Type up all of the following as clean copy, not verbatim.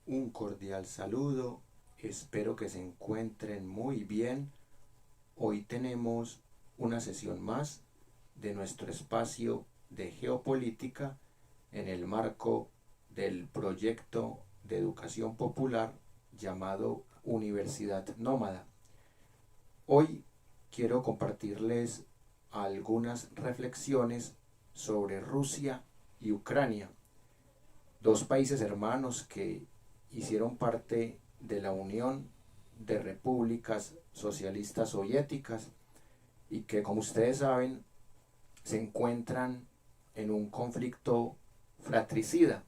Un cordial saludo, espero que se encuentren muy bien. Hoy tenemos una sesión más de nuestro espacio de geopolítica en el marco del proyecto de educación popular llamado Universidad Nómada. Hoy quiero compartirles algunas reflexiones sobre Rusia y Ucrania, dos países hermanos que hicieron parte de la Unión de Repúblicas Socialistas Soviéticas y que, como ustedes saben, se encuentran en un conflicto fratricida.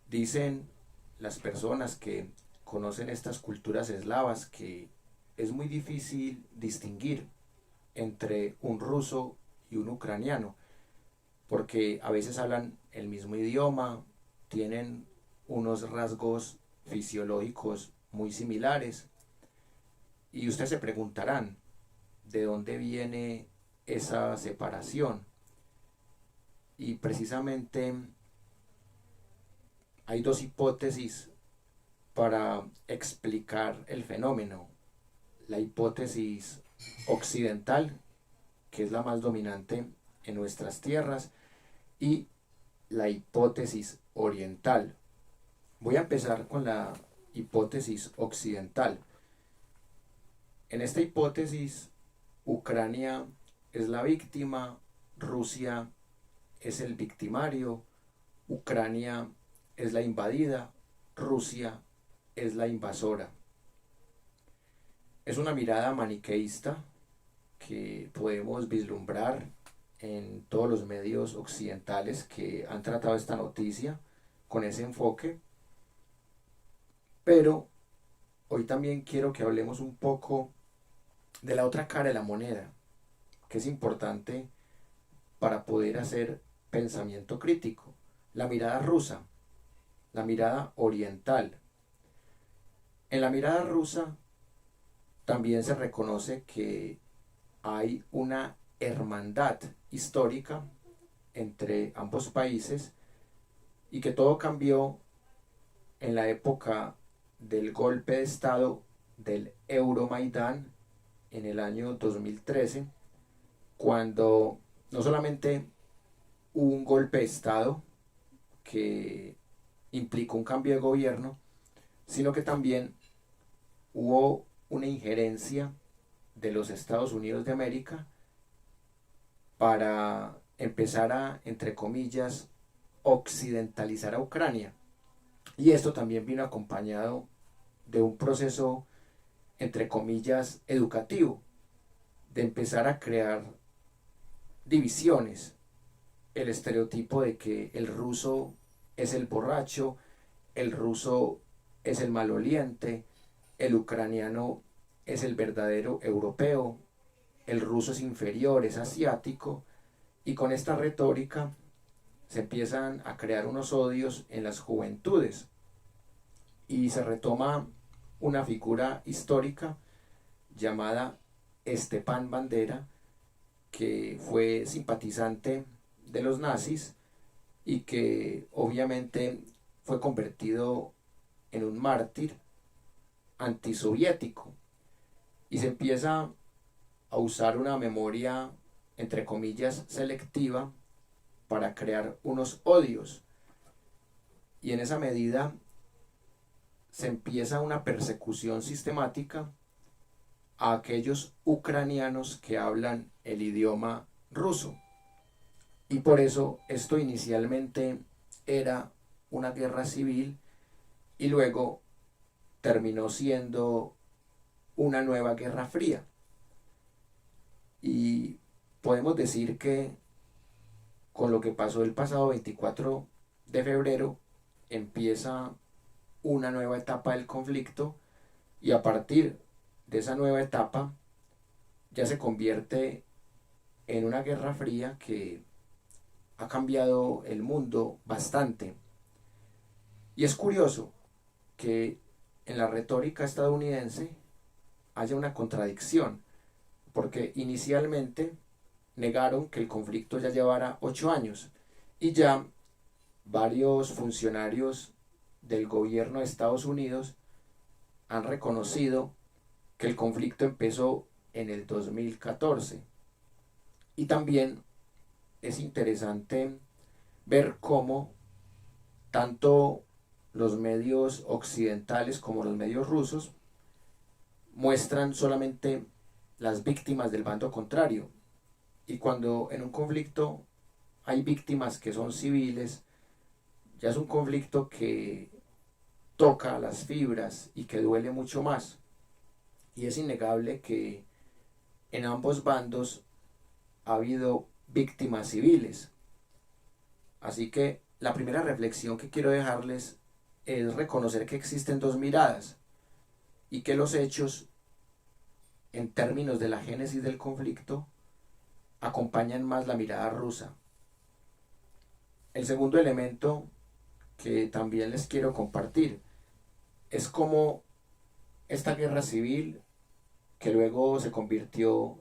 Dicen las personas que conocen estas culturas eslavas que es muy difícil distinguir entre un ruso y un ucraniano, porque a veces hablan el mismo idioma, tienen unos rasgos fisiológicos muy similares, y ustedes se preguntarán de dónde viene esa separación. Y precisamente hay dos hipótesis para explicar el fenómeno. La hipótesis occidental, que es la más dominante en nuestras tierras, y la hipótesis oriental. Voy a empezar con la hipótesis occidental. En esta hipótesis, Ucrania es la víctima, Rusia es el victimario, Ucrania es la invadida, Rusia es la invasora. Es una mirada maniqueísta que podemos vislumbrar en todos los medios occidentales que han tratado esta noticia con ese enfoque, pero hoy también quiero que hablemos un poco de la otra cara de la moneda, que es importante para poder hacer pensamiento crítico. La mirada rusa, la mirada oriental. En la mirada rusa también se reconoce que hay una hermandad histórica entre ambos países y que todo cambió en la época del golpe de Estado del Euromaidán en el año 2013, cuando no solamente hubo un golpe de Estado que implicó un cambio de gobierno, sino que también hubo una injerencia de los Estados Unidos de América para empezar a, entre comillas, occidentalizar a Ucrania. Y esto también vino acompañado de un proceso, entre comillas, educativo, de empezar a crear divisiones, el estereotipo de que el ruso es el borracho, el ruso es el maloliente, el ucraniano es el verdadero europeo, el ruso es inferior, es asiático, y con esta retórica se empiezan a crear unos odios en las juventudes y se retoma una figura histórica llamada Stepan Bandera, que fue simpatizante de los nazis y que obviamente fue convertido en un mártir antisoviético, y se empieza a usar una memoria entre comillas selectiva para crear unos odios, y en esa medida se empieza una persecución sistemática a aquellos ucranianos que hablan el idioma ruso. Y por eso esto inicialmente era una guerra civil y luego terminó siendo una nueva guerra fría. Y podemos decir que con lo que pasó el pasado 24 de febrero empieza una nueva etapa del conflicto, y a partir de esa nueva etapa ya se convierte en una guerra fría que ha cambiado el mundo bastante. Y es curioso que en la retórica estadounidense haya una contradicción, porque inicialmente negaron que el conflicto ya llevara 8 años, y ya varios funcionarios del gobierno de Estados Unidos han reconocido que el conflicto empezó en el 2014. Y también es interesante ver cómo tanto los medios occidentales como los medios rusos muestran solamente las víctimas del bando contrario. Y cuando en un conflicto hay víctimas que son civiles, ya es un conflicto que toca las fibras y que duele mucho más. Y es innegable que en ambos bandos ha habido víctimas civiles. Así que la primera reflexión que quiero dejarles es reconocer que existen dos miradas y que los hechos, en términos de la génesis del conflicto, acompañan más la mirada rusa. El segundo elemento que también les quiero compartir es cómo esta guerra civil, que luego se convirtió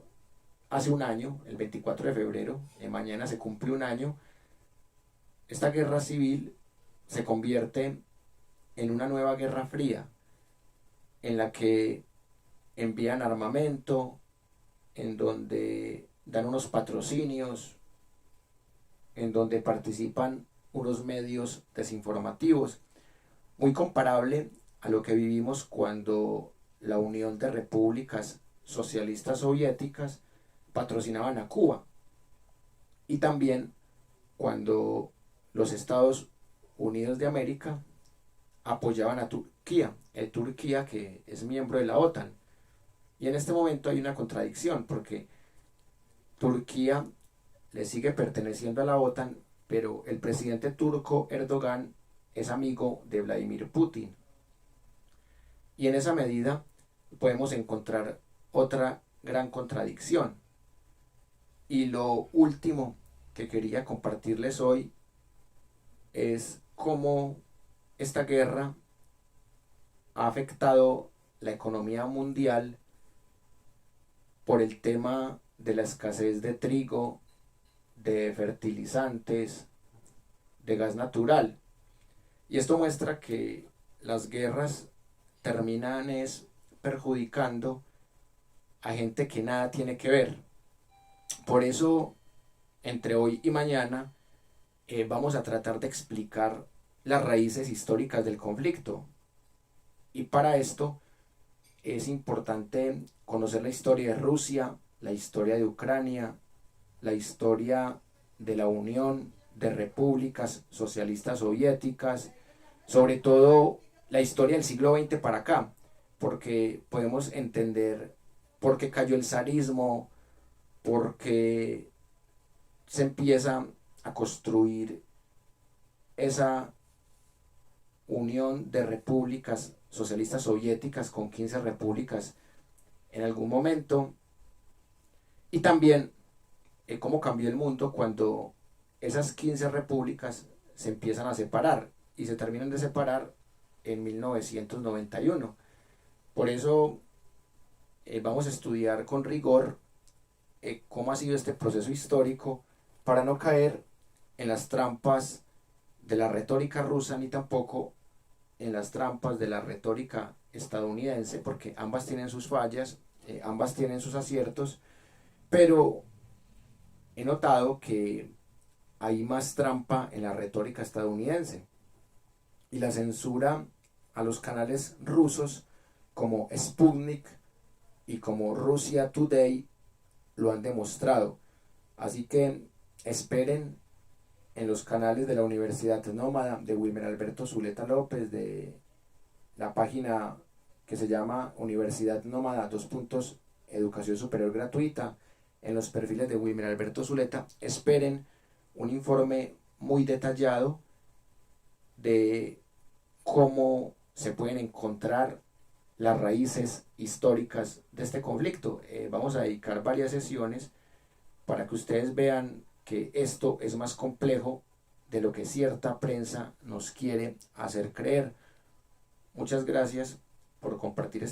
hace un año, el 24 de febrero, mañana se cumple un año, esta guerra civil se convierte en una nueva guerra fría, en la que envían armamento, en donde dan unos patrocinios, en donde participan unos medios desinformativos, muy comparable a lo que vivimos cuando la Unión de Repúblicas Socialistas Soviéticas patrocinaban a Cuba, y también cuando los Estados Unidos de América apoyaban a Turquía, Turquía que es miembro de la OTAN. Y en este momento hay una contradicción, porque Turquía le sigue perteneciendo a la OTAN, pero el presidente turco Erdogan es amigo de Vladimir Putin. Y en esa medida podemos encontrar otra gran contradicción. Y lo último que quería compartirles hoy es cómo esta guerra ha afectado la economía mundial por el tema de la escasez de trigo, de fertilizantes, de gas natural. Y esto muestra que las guerras terminan perjudicando a gente que nada tiene que ver. Por eso, entre hoy y mañana, vamos a tratar de explicar las raíces históricas del conflicto. Y para esto es importante conocer la historia de Rusia, la historia de Ucrania, la historia de la Unión de Repúblicas Socialistas Soviéticas, sobre todo la historia del siglo XX para acá, porque podemos entender por qué cayó el zarismo, por qué se empieza a construir esa unión de repúblicas socialistas soviéticas con 15 repúblicas en algún momento, y también cómo cambió el mundo cuando esas 15 repúblicas se empiezan a separar y se terminan de separar en 1991. Por eso vamos a estudiar con rigor cómo ha sido este proceso histórico, para no caer en las trampas de la retórica rusa ni tampoco en las trampas de la retórica estadounidense, porque ambas tienen sus fallas, ambas tienen sus aciertos, pero he notado que hay más trampa en la retórica estadounidense, y la censura a los canales rusos como Sputnik y como Russia Today lo han demostrado. Así que esperen en los canales de la Universidad Nómada, de Wilmer Alberto Zuleta López, de la página que se llama Universidad Nómada, Educación Superior Gratuita, en los perfiles de Wilmer Alberto Zuleta, esperen un informe muy detallado de cómo se pueden encontrar las raíces históricas de este conflicto. Vamos a dedicar varias sesiones para que ustedes vean que esto es más complejo de lo que cierta prensa nos quiere hacer creer. Muchas gracias por compartir